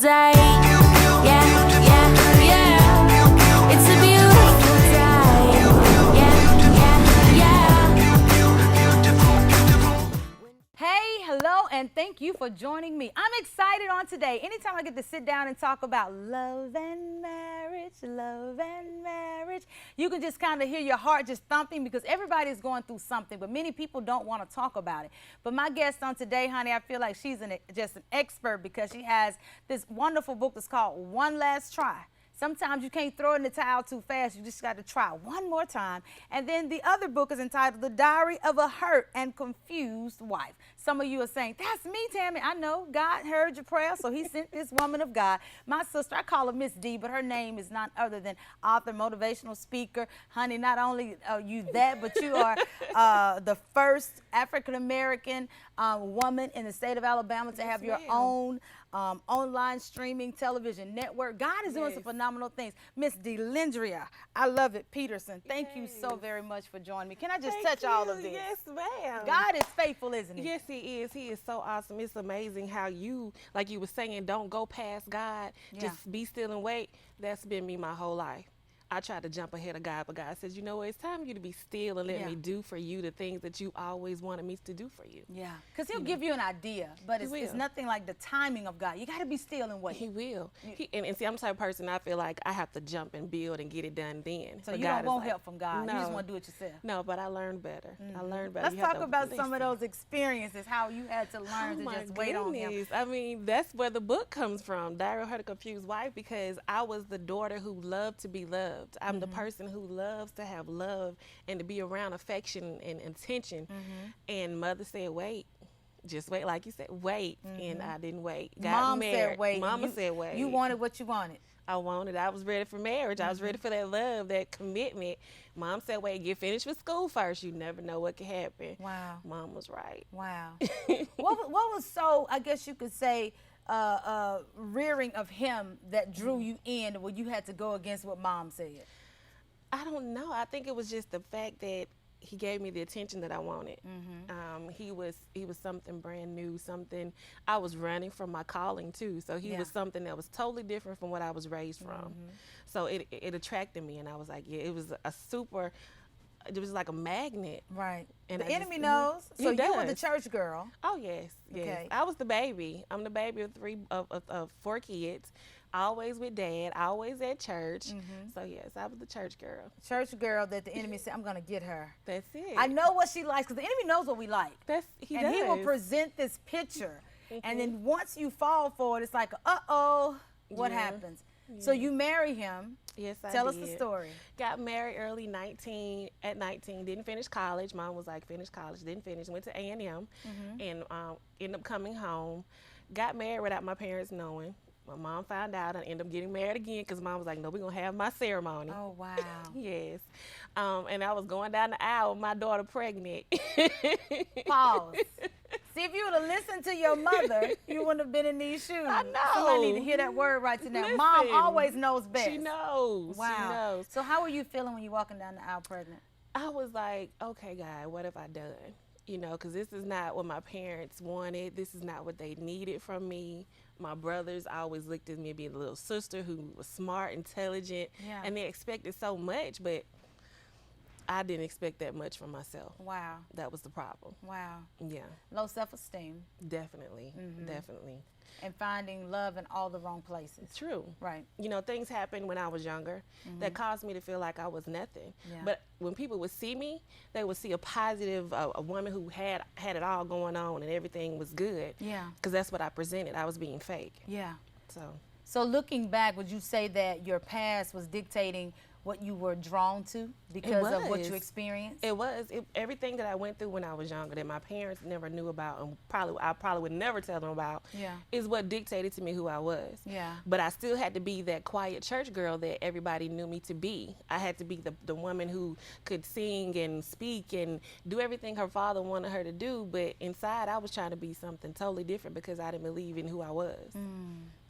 day. Yeah, yeah, yeah. It's a beautiful day. Yeah, yeah, yeah. Hey, hello, and thank you for joining me. I'm excited on today. Anytime I get to sit down and talk about love and marriage, you can just kind of hear your heart just thumping because everybody's going through something, but many people don't want to talk about it. But my guest on today, honey, I feel like she's just an expert because she has this wonderful book that's called One Last Try. Sometimes you can't throw in the towel too fast. You just got to try one more time. And then the other book is entitled The Diary of a Hurt and Confused Wife. Some of you are saying, that's me, Tammy. I know God heard your prayer, so he sent this woman of God. My sister, I call her Miss D, but her name is none other than author, motivational speaker. Honey, not only are you that, but you are the first African-American woman in the state of Alabama to have your own online streaming television network. God is doing some phenomenal things. Miss Delindria, I love it, Peterson. Thank you so very much for joining me. Can I just touch all of this? Yes, ma'am. God is faithful, isn't he? Yes, he is. He is so awesome. It's amazing how you, like you were saying, don't go past God. Just be still and wait. That's been me my whole life. I tried to jump ahead of God, but God says, you know what, it's time for you to be still and let me do for you the things that you always wanted me to do for you. Yeah, because he'll give you an idea, but it's nothing like the timing of God. You got to be still and wait. He will. And see, I'm the type of person, I feel like I have to jump and build and get it done then. So you don't want help from God. No. You just want to do it yourself. No, but I learned better. I learned better. Let's talk about some of those experiences, how you had to learn to just wait on him. I mean, that's where the book comes from, Diary of a Hurt and Confused Wife, because I was the daughter who loved to be loved. I'm the person who loves to have love and to be around affection and attention. And mother said, wait. Just wait, like you said, wait. And I didn't wait. Got married. Said wait. Mama said wait. You wanted what you wanted. I wanted. I was ready for marriage. I was ready for that love, that commitment. Mom said, wait, get finished with school first. You never know what could happen. Wow. Mom was right. Wow. what was so, I guess you could say, rearing of him that drew you in where you had to go against what mom said? I don't know. I think it was just the fact that he gave me the attention that I wanted. He was something brand new, something I was running from my calling too. So he was something that was totally different from what I was raised from. So it attracted me, and I was like, yeah, it was it was like a magnet. Right. And the enemy knows. So you were the church girl. Oh yes, yes. Okay. I was the baby. I'm the baby of 4 kids. Always with dad, always at church. So yes, I was the church girl. Church girl that the enemy said, I'm gonna get her. That's it. I know what she likes, because the enemy knows what we like. He will present this picture. And then once you fall for it, it's like, uh-oh, what happens? So you marry him. Yes, I did. Tell us the story. Got married early, at 19, didn't finish college. Mom was like, finish college, didn't finish. Went to A&M and ended up coming home. Got married without my parents knowing. My mom found out and ended up getting married again because mom was like, no, we're going to have my ceremony. Oh, wow. Yes. And I was going down the aisle with my daughter pregnant. Pause. See, if you would have listened to your mother, you wouldn't have been in these shoes. I know. Somebody need to hear that word right now. Listen, Mom always knows best. She knows. Wow. She knows. So how were you feeling when you walking down the aisle pregnant? I was like, okay, God, what have I done? You know, because this is not what my parents wanted. This is not what they needed from me. My brothers always looked at me being a little sister who was smart, intelligent, and they expected so much, but I didn't expect that much from myself. Wow. That was the problem. Wow. Yeah. Low self-esteem. Definitely. Definitely. And finding love in all the wrong places. True. Right. You know, things happened when I was younger that caused me to feel like I was nothing. Yeah. But when people would see me, they would see a positive, a woman who had it all going on and everything was good. Yeah. Because that's what I presented. I was being fake. Yeah. So looking back, would you say that your past was dictating what you were drawn to because of what you experienced? It was. Everything that I went through when I was younger that my parents never knew about and I probably would never tell them about is what dictated to me who I was. Yeah. But I still had to be that quiet church girl that everybody knew me to be. I had to be the woman who could sing and speak and do everything her father wanted her to do, but inside I was trying to be something totally different because I didn't believe in who I was.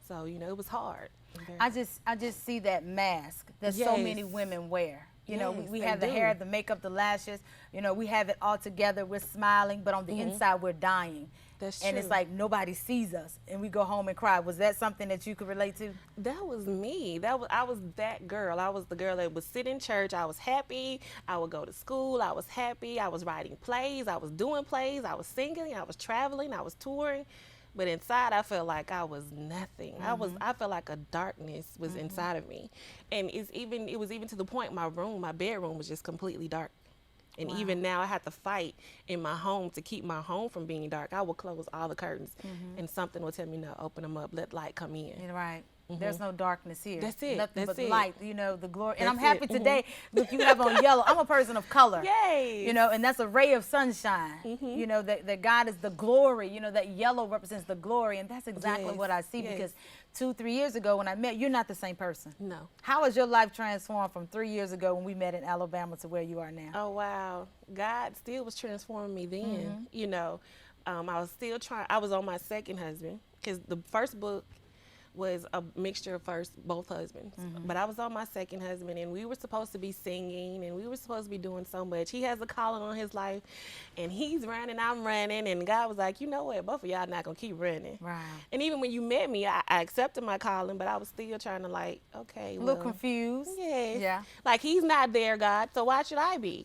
So, you know, it was hard. I just see that mask that so many women wear. You know, Yes, we they have the do. hair, the makeup, the lashes. You know, we have it all together. We're smiling, but on the inside, we're dying. That's And it's true. like nobody sees us, and we go home and cry. Was that something that you could relate to? That was me. I was that girl. I was the girl that would sit in church. I was happy. I would go to school. I was happy. I was writing plays. I was doing plays. I was singing. I was traveling. I was touring. But inside, I felt like I was nothing. I felt like a darkness was inside of me, and it was even to the point my bedroom was just completely dark. And even now, I have to fight in my home to keep my home from being dark. I will close all the curtains, and something will tell me, no, open them up, let light come in. You're right. There's no darkness here. That's it. Nothing That's but it. light, you know, the glory. And That's I'm happy it. today. Look, you have on yellow. I'm a person of color. Yay! You know, and that's a ray of sunshine. You know, that God is the glory. You know, that yellow represents the glory. And that's exactly Yes, what I see yes. because 2-3 years ago when I met, you're not the same person. No. How has your life transformed from 3 years ago when we met in Alabama to where you are now? Oh, wow. God still was transforming me then. You know, I was still trying. I was on my second husband because the first book was a mixture of both husbands. But I was on my second husband, and we were supposed to be singing, and we were supposed to be doing so much. He has a calling on his life, and he's running, I'm running, and God was like, you know what, both of y'all not going to keep running. Right. And even when you met me, I accepted my calling, but I was still trying to like, okay, A little well, confused. yes. Yeah. Like, he's not there, God, so why should I be?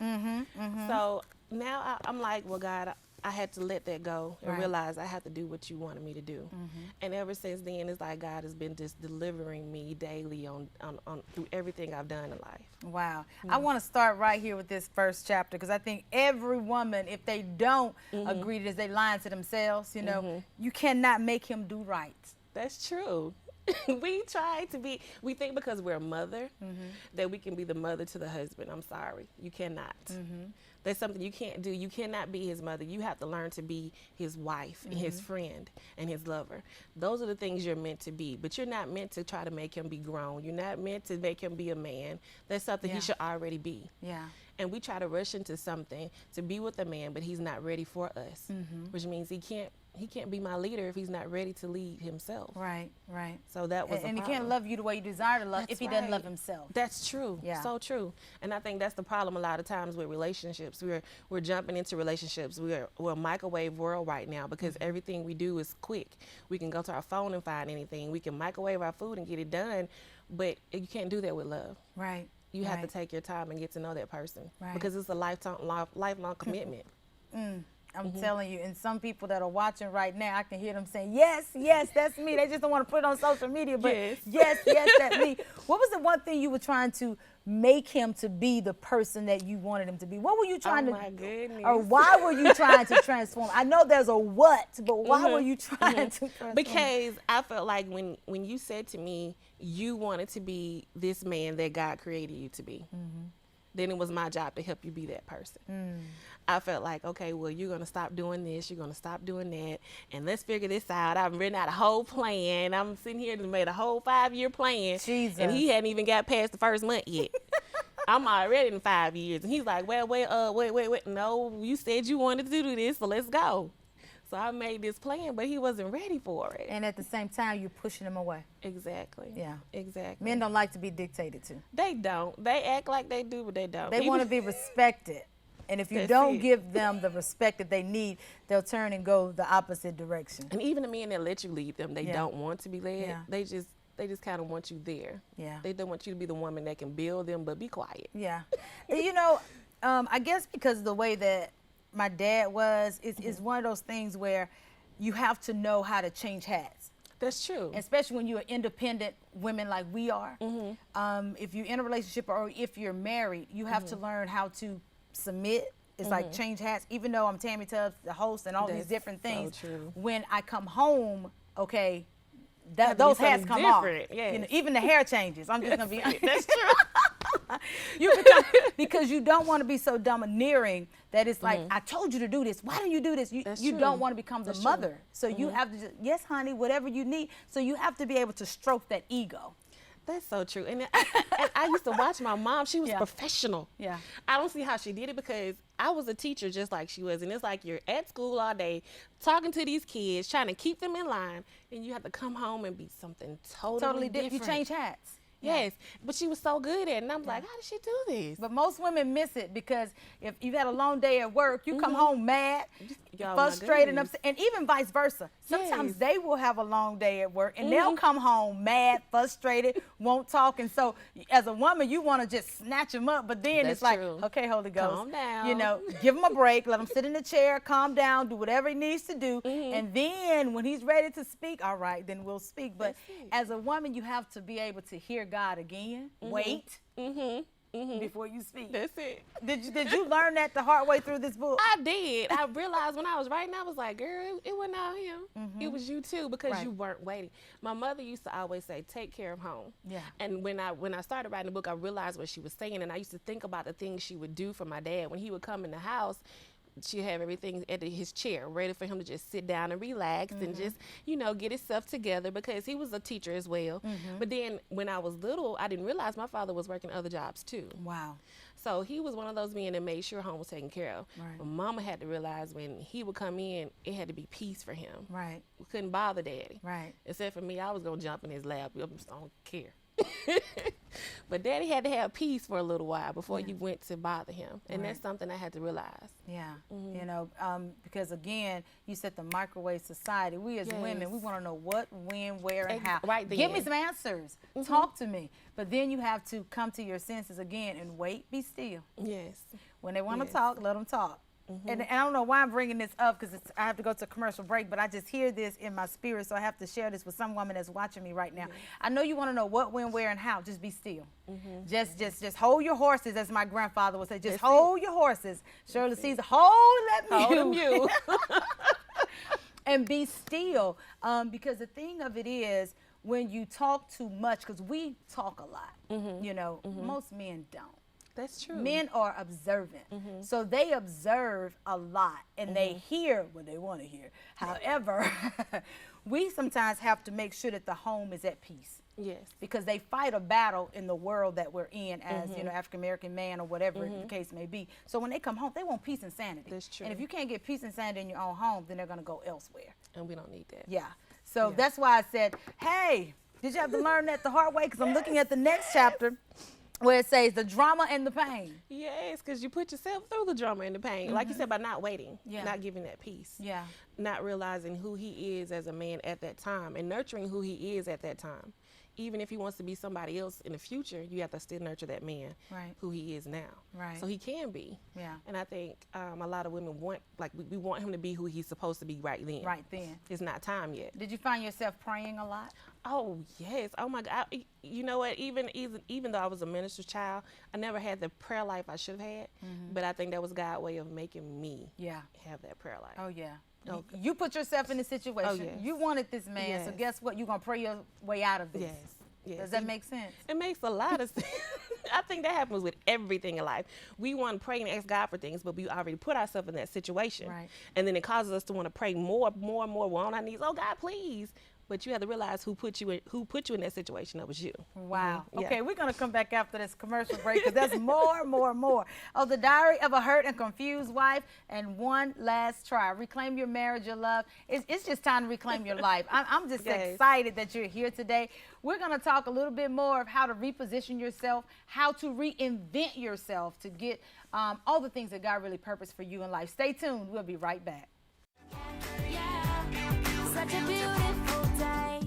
So now I'm like, well, God, I had to let that go and Right. realize I have to do what you wanted me to do. And ever since then, it's like God has been just delivering me daily on through everything I've done in life. Wow. I want to start right here with this first chapter because I think every woman, if they don't agree to this, they lying to themselves. You know, you cannot make him do right. That's true. We think because we're a mother that we can be the mother to the husband. I'm sorry. You cannot. That's something you can't do. You cannot be his mother. You have to learn to be his wife, and his friend, and his lover. Those are the things you're meant to be. But you're not meant to try to make him be grown. You're not meant to make him be a man. That's something Yeah. he should already be. Yeah. And we try to rush into something to be with a man, but he's not ready for us, which means he can't be my leader if he's not ready to lead himself. Right, right. So that was And he a can't problem. love you the way you desire to love That's if he doesn't right. love himself. That's true. Yeah. So true. And I think that's the problem a lot of times with relationships. We're jumping into relationships. We're a microwave world right now because everything we do is quick. We can go to our phone and find anything. We can microwave our food and get it done, but you can't do that with love. Right. You have to right. take your time and get to know that person Right. because it's a lifelong commitment. I'm telling you, and some people that are watching right now, I can hear them saying, yes, yes, that's me. They just don't want to put it on social media, but Yes. yes, that's me. What was the one thing you were trying to make him to be the person that you wanted him to be? What were you trying my goodness. or why were you trying to transform? I know there's a what, but why were you trying to transform? Because I felt like when you said to me you wanted to be this man that God created you to be, then it was my job to help you be that person. I felt like, okay, well, you're going to stop doing this, you're going to stop doing that, and let's figure this out. I've written out a whole plan. I'm sitting here and made a whole 5-year plan, Jesus. and he hadn't even got past the first month yet. I'm already in 5 years, and he's like, wait, no, you said you wanted to do this, so let's go. So I made this plan, but he wasn't ready for it. And at the same time, you're pushing him away. Exactly. Yeah. Exactly. Men don't like to be dictated to. They don't. They act like they do, but they don't. They want to be respected. And if you That's don't it. give them the respect that they need, they'll turn and go the opposite direction. And even the men that let you lead them, they Yeah. don't want to be led. Yeah. They just kind of want you there. Yeah. They don't want you to be the woman that can build them, but be quiet. Yeah. And you know, I guess because of the way that my dad was, it's one of those things where you have to know how to change hats. That's true. Especially when you're independent women like we are. If you're in a relationship or if you're married, you have to learn how to submit. It's like change hats. Even though I'm Tammy Tubbs, the host, and all these That's different so things, true. when I come home, okay, Have to be those hats something come off. different, yes. You know, even the hair changes. I'm just gonna be honest. That's true. You become, because you don't want to be so domineering that it's like, I told you to do this. Why don't you do this? That's You true. don't want to become the That's true. mother. So you have to just, yes, honey, whatever you need. So you have to be able to stroke that ego. That's so true. And I used to watch my mom. She was Yeah. professional. Yeah. I don't see how she did it because I was a teacher just like she was. And it's like you're at school all day talking to these kids, trying to keep them in line. And you have to come home and be something totally Totally different. different. You change hats. Yes, but she was so good at it, and I'm like, how did she do this? But most women miss it because if you've had a long day at work, you come home mad, Y'all, my frustrated, and goodness. upset, and even vice versa. Sometimes Yes. they will have a long day at work, and they'll come home mad, frustrated, won't talk. And so, as a woman, you want to just snatch them up, but then That's it's like, true. okay, Holy Ghost, Calm down. you know, give him a break, let him sit in the chair, calm down, do whatever he needs to do, and then when he's ready to speak, all right, then we'll speak. But That's it. as a woman, you have to be able to hear God again, wait before you speak. That's it. Did you learn that the hard way through this book? I did. I realized when I was writing, I was like, girl, it wasn't all him. It was you too, because Right. you weren't waiting. My mother used to always say, take care of home. Yeah. And when I started writing the book, I realized what she was saying, and I used to think about the things she would do for my dad. When he would come in the house, she'd have everything at his chair, ready for him to just sit down and relax and just, get himself together, because he was a teacher as well. But then when I was little, I didn't realize my father was working other jobs too. Wow. So he was one of those men that made sure home was taken care of. Right. But Mama had to realize when he would come in, it had to be peace for him. Right. We couldn't bother Daddy. Right. Except for me, I was going to jump in his lap. I just don't care. But Daddy had to have peace for a little while before you went to bother him. And that's something I had to realize. Yeah. You know, because again, you said the microwave society. We as women, we want to know what, when, where, and how. Right Give me then. some answers. Talk to me. But then you have to come to your senses again and wait, be still. Yes. When they want to Yes. talk, let them talk. And I don't know why I'm bringing this up, because I have to go to a commercial break, but I just hear this in my spirit, so I have to share this with some woman that's watching me right now. I know you want to know what, when, where, and how. Just be still. Just hold your horses, as my grandfather would say. Just That's hold your horses. Shirley Caesar, hold Hold you. and be still. Because the thing of it is, when you talk too much, because we talk a lot, you know, most men don't. That's true. Men are observant. So they observe a lot and they hear what they want to hear. However, we sometimes have to make sure that the home is at peace. Yes. Because they fight a battle in the world that we're in as, you know, African-American man or whatever the case may be. So when they come home, they want peace and sanity. That's true. And if you can't get peace and sanity in your own home, then they're going to go elsewhere. And we don't need that. Yeah. So that's why I said, hey, did you have to learn that the hard way? Because I'm looking at the next chapter where it says the drama and the pain. Yes, because you put yourself through the drama and the pain. Like you said, by not waiting, not giving that peace. Yeah. Not realizing who he is as a man at that time and nurturing who he is at that time. Even if he wants to be somebody else in the future, you have to still nurture that man who he is now. Right. So he can be. Yeah. And I think a lot of women want, like, we want him to be who he's supposed to be right then. Right then. It's not time yet. Did you find yourself praying a lot? Oh, yes. Oh, my God. You know what? Even though I was a minister's child, I never had the prayer life I should have had. But I think that was God's way of making me have that prayer life. Oh, yeah. Okay. You put yourself in the situation. Oh, yes. You wanted this man, so Yes. guess what? You're going to pray your way out of this. Yes. Yes. Does that make sense? It makes a lot of sense. I think that happens with everything in life. We want to pray and ask God for things, but we already put ourselves in that situation. Right. And then it causes us to want to pray more and more. We're on our knees. Oh, God, please. But you have to realize who put you in that situation. That was you. Wow. Yeah. Okay, we're going to come back after this commercial break because there's more. Oh, the Diary of a Hurt and Confused Wife and One Last Try. Reclaim your marriage, your love. It's just time to reclaim your life. I'm just Yes. excited that you're here today. We're going to talk a little bit more of how to reposition yourself, how to reinvent yourself to get all the things that God really purposed for you in life. Stay tuned. We'll be right back. Yeah, such a beautiful day.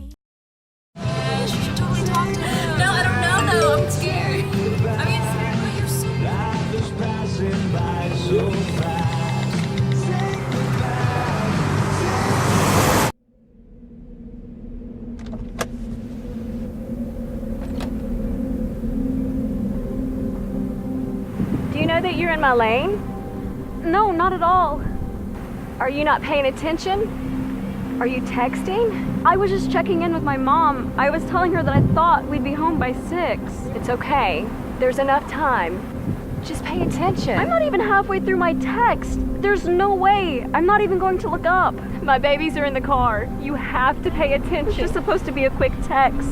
You should totally talk to him. No, I don't know though. I'm scared. I mean, you're so Life is passing by so fast. Say Do you know that you're in my lane? No, not at all. Are you not paying attention? Are you texting? I was just checking in with my mom. I was telling her that I thought we'd be home by 6. It's okay. There's enough time. Just pay attention. I'm not even halfway through my text. There's no way. I'm not even going to look up. My babies are in the car. You have to pay attention. It's just supposed to be a quick text.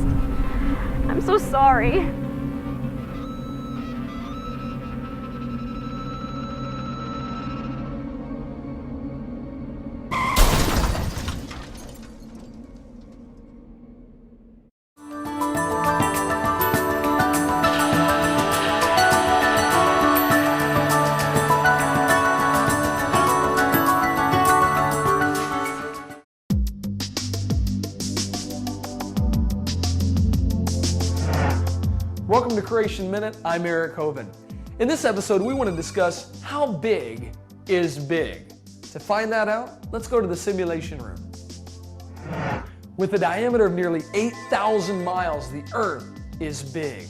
I'm so sorry. Welcome to Creation Minute. I'm Eric Hovind. In this episode, we want to discuss how big is big. To find that out, let's go to the simulation room. With a diameter of nearly 8,000 miles, the Earth is big.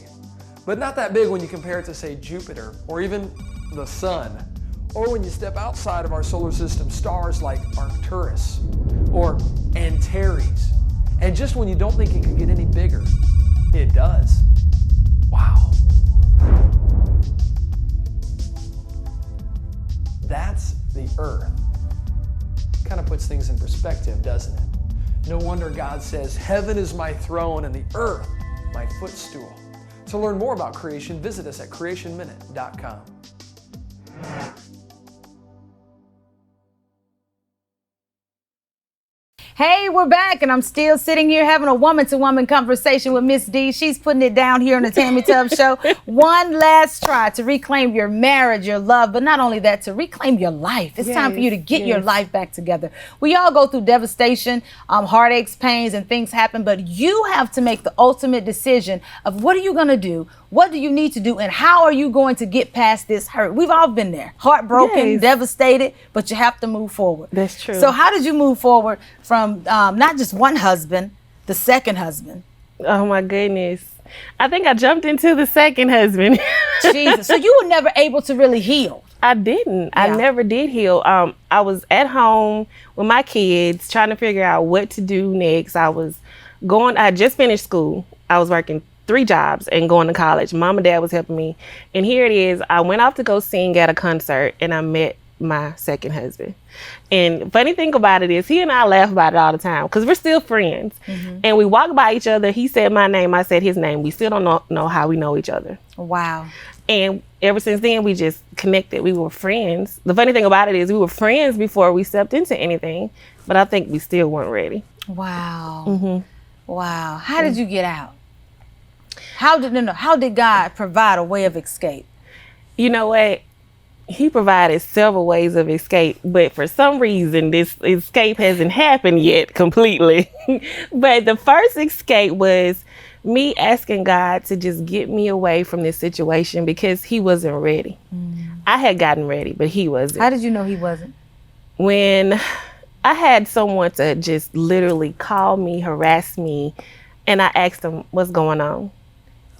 But not that big when you compare it to, say, Jupiter or even the Sun. Or when you step outside of our solar system, stars like Arcturus or Antares. And just when you don't think it could get any bigger, it does. Wow. That's the Earth. Kind of puts things in perspective, doesn't it? No wonder God says, heaven is my throne and the earth my footstool. To learn more about creation, visit us at creationminute.com. Hey, we're back, and I'm still sitting here having a woman-to-woman conversation with Miss D. She's putting it down here on the Tammy Tubbs Show. One last try to reclaim your marriage, your love, but not only that, to reclaim your life. It's time for you to get your life back together. We all go through devastation, heartaches, pains, and things happen, but you have to make the ultimate decision of what are you going to do, what do you need to do, and how are you going to get past this hurt? We've all been there, heartbroken, devastated, but you have to move forward. That's true. So how did you move forward from not just one husband, the second husband? Oh my goodness. I think I jumped into the second husband. Jesus. So you were never able to really heal. I didn't. I never did heal. I was at home with my kids trying to figure out what to do next. I had just finished school. I was working 3 jobs and going to college. Mom and Dad was helping me. And here it is. I went off to go sing at a concert and I met my second husband. And funny thing about it is he and I laugh about it all the time because we're still friends. And we walk by each other. He said my name. I said his name. We still don't know how we know each other. Wow. And ever since then, we just connected. We were friends. The funny thing about it is we were friends before we stepped into anything, but I think we still weren't ready. Wow. Wow. How did you get out? How did God provide a way of escape? You know what? He provided several ways of escape, but for some reason, this escape hasn't happened yet completely. But the first escape was me asking God to just get me away from this situation because he wasn't ready. I had gotten ready, but he wasn't. How did you know he wasn't? When I had someone to just literally call me, harass me, and I asked him, what's going on?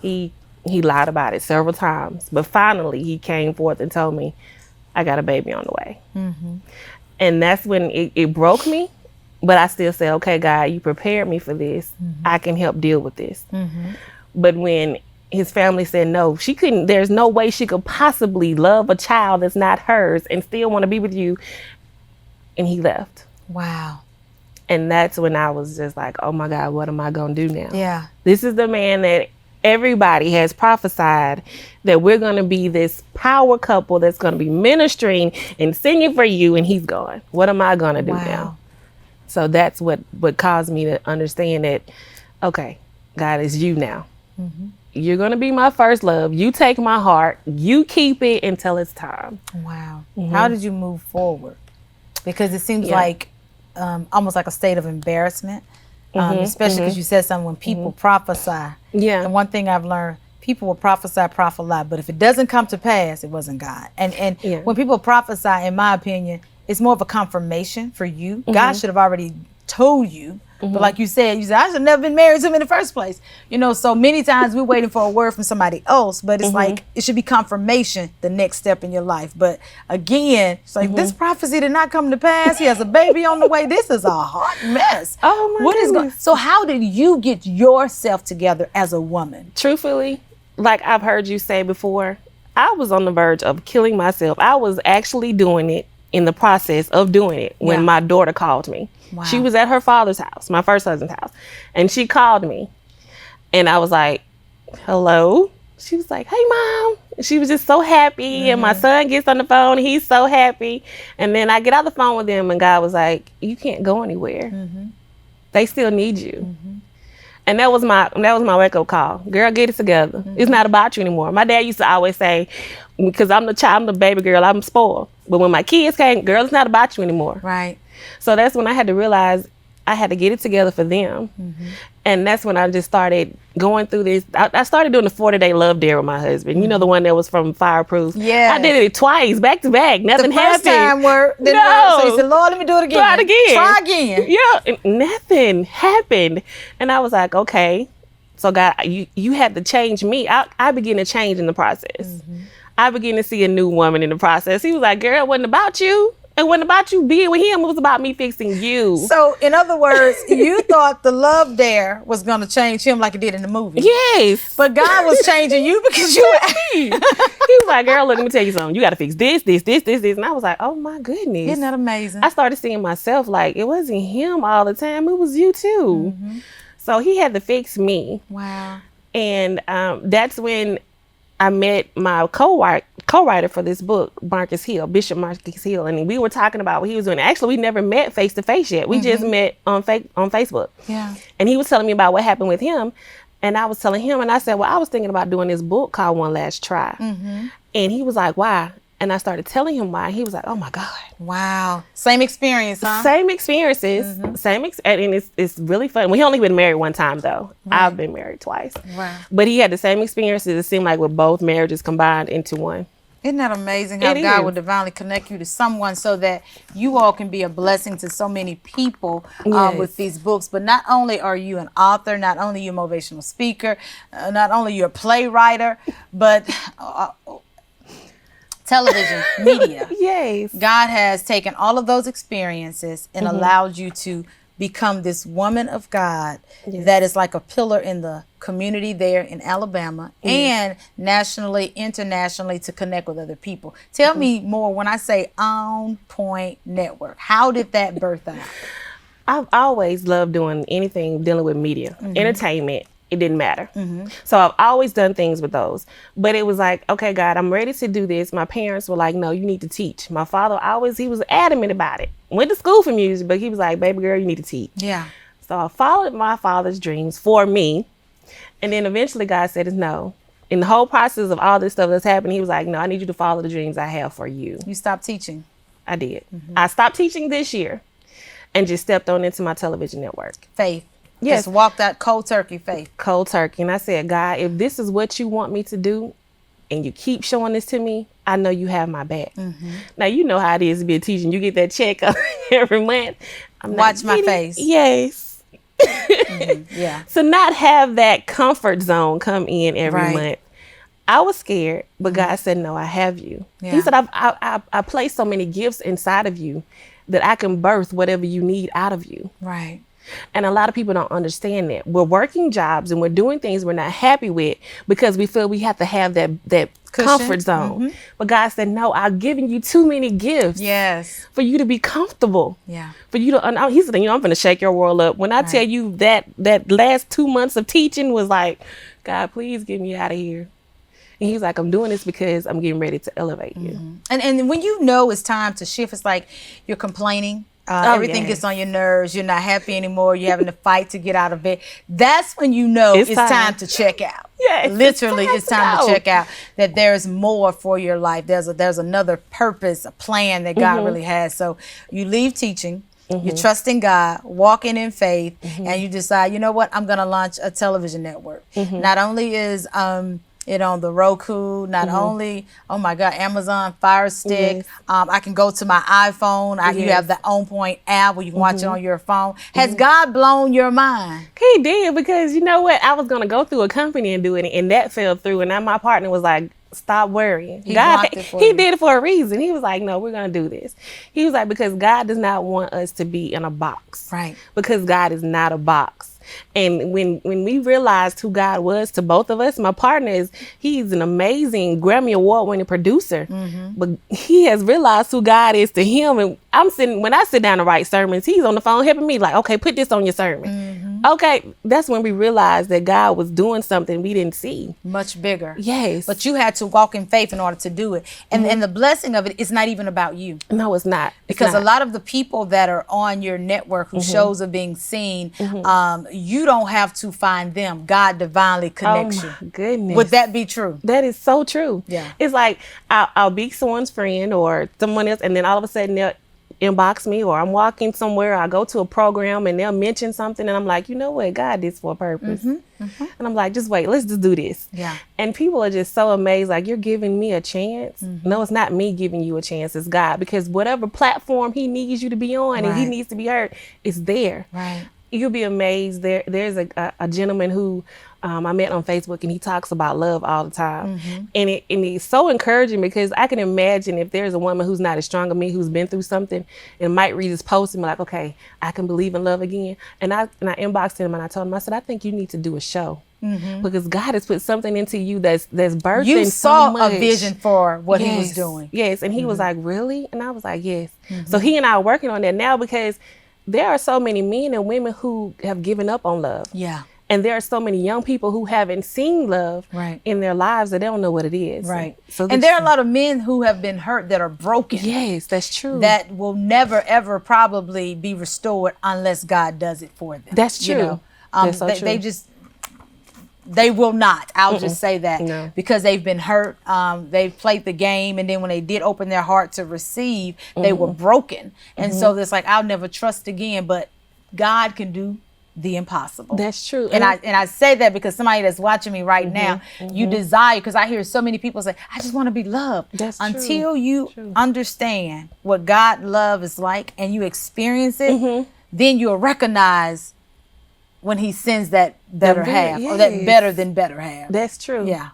He lied about it several times, but finally he came forth and told me, I got a baby on the way. And that's when it broke me, but I still say, okay, God, you prepared me for this. I can help deal with this. But when his family said no, there's no way she could possibly love a child that's not hers and still want to be with you. And he left. Wow. And that's when I was just like, oh my God, what am I going to do now? Yeah. This is the man that everybody has prophesied that we're going to be this power couple that's going to be ministering and singing for you, and he's gone. What am I going to do now? So that's what caused me to understand that, okay, God, is you now. You're going to be my first love. You take my heart. You keep it until it's time. Wow. How did you move forward? Because it seems like almost like a state of embarrassment. Especially because you said something when people prophesy. Yeah. And one thing I've learned, people will prophesy, prophet lie, but if it doesn't come to pass, it wasn't God. And when people prophesy, in my opinion, it's more of a confirmation for you. God should have already told you. But like you said, I should have never been married to him in the first place. You know, so many times we're waiting for a word from somebody else, but it's like, it should be confirmation, the next step in your life. But again, it's like, this prophecy did not come to pass. He has a baby on the way. This is a hot mess. Oh my goodness. So how did you get yourself together as a woman? Truthfully, like I've heard you say before, I was on the verge of killing myself. I was actually doing it in the process of doing it when my daughter called me. Wow. She was at her father's house, my first husband's house, and she called me, and I was like, hello? She was like, hey, Mom. And she was just so happy, and my son gets on the phone, he's so happy, and then I get on the phone with him, and God was like, you can't go anywhere. They still need you. And that was my wake-up call. Girl, get it together. It's not about you anymore. My dad used to always say, because I'm the child, I'm the baby girl, I'm spoiled. But when my kids came, girl, it's not about you anymore. Right. So that's when I had to realize I had to get it together for them. And that's when I just started going through this. I started doing the 40-day love dare with my husband. You know, the one that was from Fireproof. Yes. I did it twice, back to back. Nothing The first happened. time didn't work. So you said, Lord, let me do it again. Try it again. Try again. Yeah, and nothing happened. And I was like, okay, so God, you had to change me. I began to change in the process. I began to see a new woman in the process. He was like, girl, it wasn't about you. It wasn't about you being with him. It was about me fixing you. So, in other words, you thought the love dare was going to change him like it did in the movie. Yes. But God was changing you because you He was like, girl, look, let me tell you something. You got to fix this. And I was like, oh my goodness. Isn't that amazing? I started seeing myself like it wasn't him all the time. It was you too. So he had to fix me. Wow. And that's when I met my co-writer for this book, Bishop Marcus Hill, and we were talking about what he was doing. Actually, we never met face to face yet. We just met on Facebook. Yeah. And he was telling me about what happened with him, and I was telling him, and I said, well, I was thinking about doing this book called One Last Try. And he was like, why? And I started telling him why. He was like, oh my God. Wow. Same experience, huh? Same experiences, and it's really fun. Well, he only been married one time though. I've been married twice. Wow. But he had the same experiences. It seemed like with both marriages combined into one. Isn't that amazing how It God is. would divinely connect you to someone so that you all can be a blessing to so many people Yes. with these books? But not only are you an author, not only are you a motivational speaker, not only you're a playwright, but television, media. Yes. God has taken all of those experiences and allowed you to become this woman of God that is like a pillar in the community there in Alabama and nationally, internationally to connect with other people. Tell me more when I say On Point Network. How did that birth out? I've always loved doing anything dealing with media, entertainment. It didn't matter. So I've always done things with those. But it was like, okay, God, I'm ready to do this. My parents were like, no, you need to teach. My father he was adamant about it. Went to school for music, but he was like, baby girl, you need to teach. Yeah. So I followed my father's dreams for me. And then eventually God said no. In the whole process of all this stuff that's happening, he was like, no, I need you to follow the dreams I have for you. You stopped teaching. I did. I stopped teaching this year and just stepped on into my television network. Faith. Yes. Just walked out cold turkey faith. Cold turkey. And I said, God, if this is what you want me to do and you keep showing this to me, I know you have my back. Now, you know how it is to be a teacher. You get that check every month. I'm not Watch my getting- face. Yes. Yeah. So not have that comfort zone come in every Right. month. I was scared, but God said, no, I have you. Yeah. He said, I placed so many gifts inside of you that I can birth whatever you need out of you. Right. And a lot of people don't understand that. We're working jobs and we're doing things we're not happy with because we feel we have to have that Cushion. comfort zone. But God said, no, I've given you too many gifts Yes. for you to be comfortable. Yeah. For you to, he said, I'm going to shake your world up. When I tell you that last 2 months of teaching was like, God, please get me out of here. And he's like, I'm doing this because I'm getting ready to elevate you. And when you know it's time to shift, it's like you're complaining. Everything yes. gets on your nerves. You're not happy anymore. You're having to fight to get out of bed. That's when you know it's time to check out. Yes, Literally, it's time to go. check out that there's more for your life. There's another purpose, a plan that God really has. So you leave teaching. You're trusting God, walking in faith, and you decide, you know what? I'm going to launch a television network. Not only is it on the Roku, not only, oh my God, Amazon Fire Stick. Yes. I can go to my iPhone. You Yes. have the On Point app where you can watch it on your phone. Has God blown your mind? He did, because you know what? I was going to go through a company and do it, and that fell through. And now my partner was like, stop worrying. He God, blocked it for he you. did it for a reason. He was like, no, we're going to do this. He was like, because God does not want us to be in a box. Right. Because God is not a box. And when we realized who God was to both of us, my partner he's an amazing Grammy Award winning producer, but he has realized who God is to him. And when I sit down to write sermons, he's on the phone helping me like, okay, put this on your sermon. Okay. That's when we realized that God was doing something we didn't see. Much bigger. Yes. But you had to walk in faith in order to do it. And the blessing of it is not even about you. No, it's not. Because a lot of the people that are on your network whose shows are being seen, you don't have to find them. God divinely connects you. Goodness. Would that be true? That is so true. Yeah. It's like I'll be someone's friend or someone else, and then all of a sudden inbox me, or I'm walking somewhere, I go to a program and they'll mention something and I'm like, you know what, God did this for a purpose. And I'm like, just wait, let's just do this. Yeah. And people are just so amazed, like, you're giving me a chance. No, it's not me giving you a chance, it's God, because whatever platform he needs you to be on and he Right. needs to be heard, it's there. Right. You'll be amazed. There's a gentleman who I met on Facebook, and he talks about love all the time. And it's so encouraging, because I can imagine if there's a woman who's not as strong as me, who's been through something, and might read this post and be like, okay, I can believe in love again. And I inboxed him and I told him, I said, I think you need to do a show. Because God has put something into you that's birthing You saw so much. a vision for what he was Yes, doing. Yes, and he was like, really? And I was like, yes. So he and I are working on that now, because there are so many men and women who have given up on love. Yeah. And there are so many young people who haven't seen love Right. in their lives that they don't know what it is. Right. So And there are a lot of men who have been hurt that are broken. Yes, that's true. That will never, ever probably be restored unless God does it for them. That's You true. know? That's so they true. they will not. I'll just say that. No. Because they've been hurt. They've played the game. And then when they did open their heart to receive, they were broken. And so it's like, I'll never trust again. But God can do the impossible. That's true. And I say that because somebody that's watching me right now, you desire, because I hear so many people say, I just want to be loved. That's true. Until you understand what God love is like and you experience it, then you'll recognize when he sends that better half, or that better than better half. That's true. Yeah.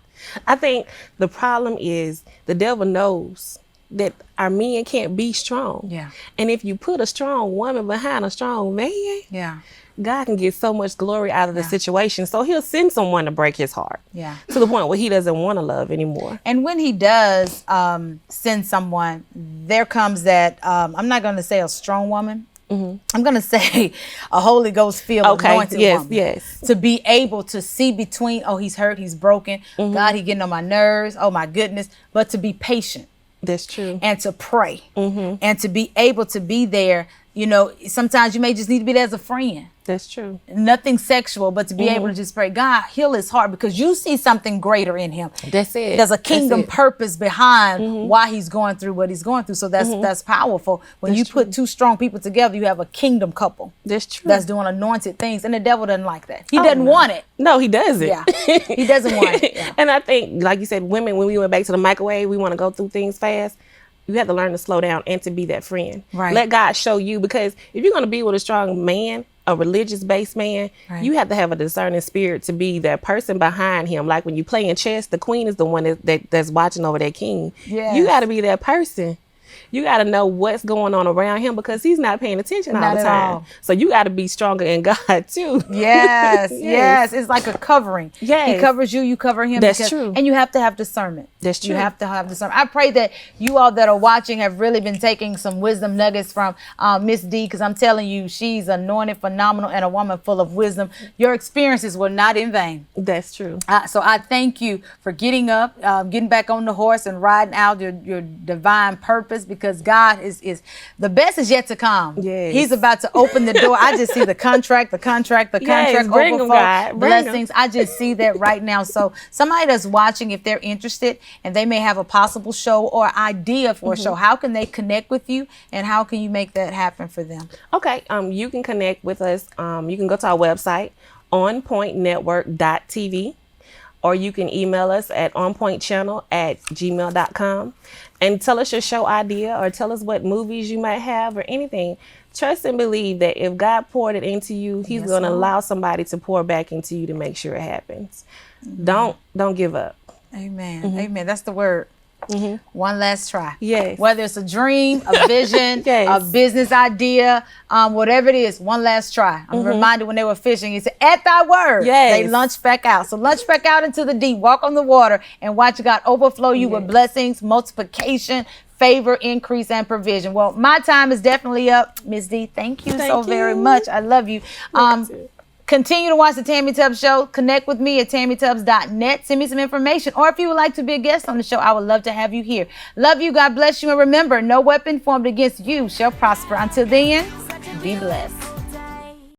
I think the problem is the devil knows that our men can't be strong. Yeah. And if you put a strong woman behind a strong man, Yeah. God can get so much glory out of the situation. So he'll send someone to break his heart. Yeah. To the point where he doesn't want to love anymore. And when he does send someone, there comes that, I'm not going to say a strong woman. I'm going to say a Holy Ghost filled anointed woman. Yes. To be able to see between, oh, he's hurt, he's broken. God, he getting on my nerves. Oh, my goodness. But to be patient. That's true. And to pray. And to be able to be there. You know, sometimes you may just need to be there as a friend. That's true. Nothing sexual, but to be able to just pray, God, heal his heart, because you see something greater in him. That's it. There's a kingdom That's it. purpose behind why he's going through what he's going through. So that's powerful. When That's you put two strong people together, you have a kingdom couple That's true. that's doing anointed things. And the devil doesn't like that. He Oh, doesn't no. want it. No, he doesn't. Yeah. He doesn't want it. Yeah. And I think, like you said, women, when we went back to the microwave, we want to go through things fast. You have to learn to slow down and to be that friend. Right. Let God show you, because if you're going to be with a strong man, a religious-based man, Right. you have to have a discerning spirit to be that person behind him. Like when you play in chess, the queen is the one that's watching over that king. Yes. You got to be that person. You got to know what's going on around him, because he's not paying attention all Not the at time. all. So you got to be stronger in God too. Yes, Yes. yes. It's like a covering. Yes. He covers you, you cover him. That's true. And you have to have discernment. That's You true. have to have discernment. I pray that you all that are watching have really been taking some wisdom nuggets from Miss D, because I'm telling you, she's anointed, phenomenal, and a woman full of wisdom. Your experiences were not in vain. That's true. So I thank you for getting up, getting back on the horse and riding out your divine purpose, because God is the best is yet to come. Yes. He's about to open the door. I just see the contract, Yes, bring 'em, overflow, God. Bring 'em. blessings. I just see that right now. So somebody that's watching, if they're interested and they may have a possible show or idea for a show, how can they connect with you, and how can you make that happen for them? Okay, you can connect with us. You can go to our website, onpointnetwork.tv, or you can email us at onpointchannel@gmail.com and tell us your show idea, or tell us what movies you might have or anything. Trust and believe that if God poured it into you, he's going to allow somebody to pour back into you to make sure it happens. Don't give up. Amen. Amen. That's the word. One last try. Yes. Whether it's a dream, a vision, Yes. a business idea, whatever it is, one last try. I'm reminded when they were fishing, he said, at thy word, Yes. they launched back out. So launch back out into the deep, walk on the water, and watch God overflow you with blessings, multiplication, favor, increase, and provision. Well, my time is definitely up. Miss D, thank you so very much. I love you. Continue to watch the Tammy Tubbs Show. Connect with me at tammytubbs.net. Send me some information. Or if you would like to be a guest on the show, I would love to have you here. Love you. God bless you. And remember, no weapon formed against you shall prosper. Until then, be blessed.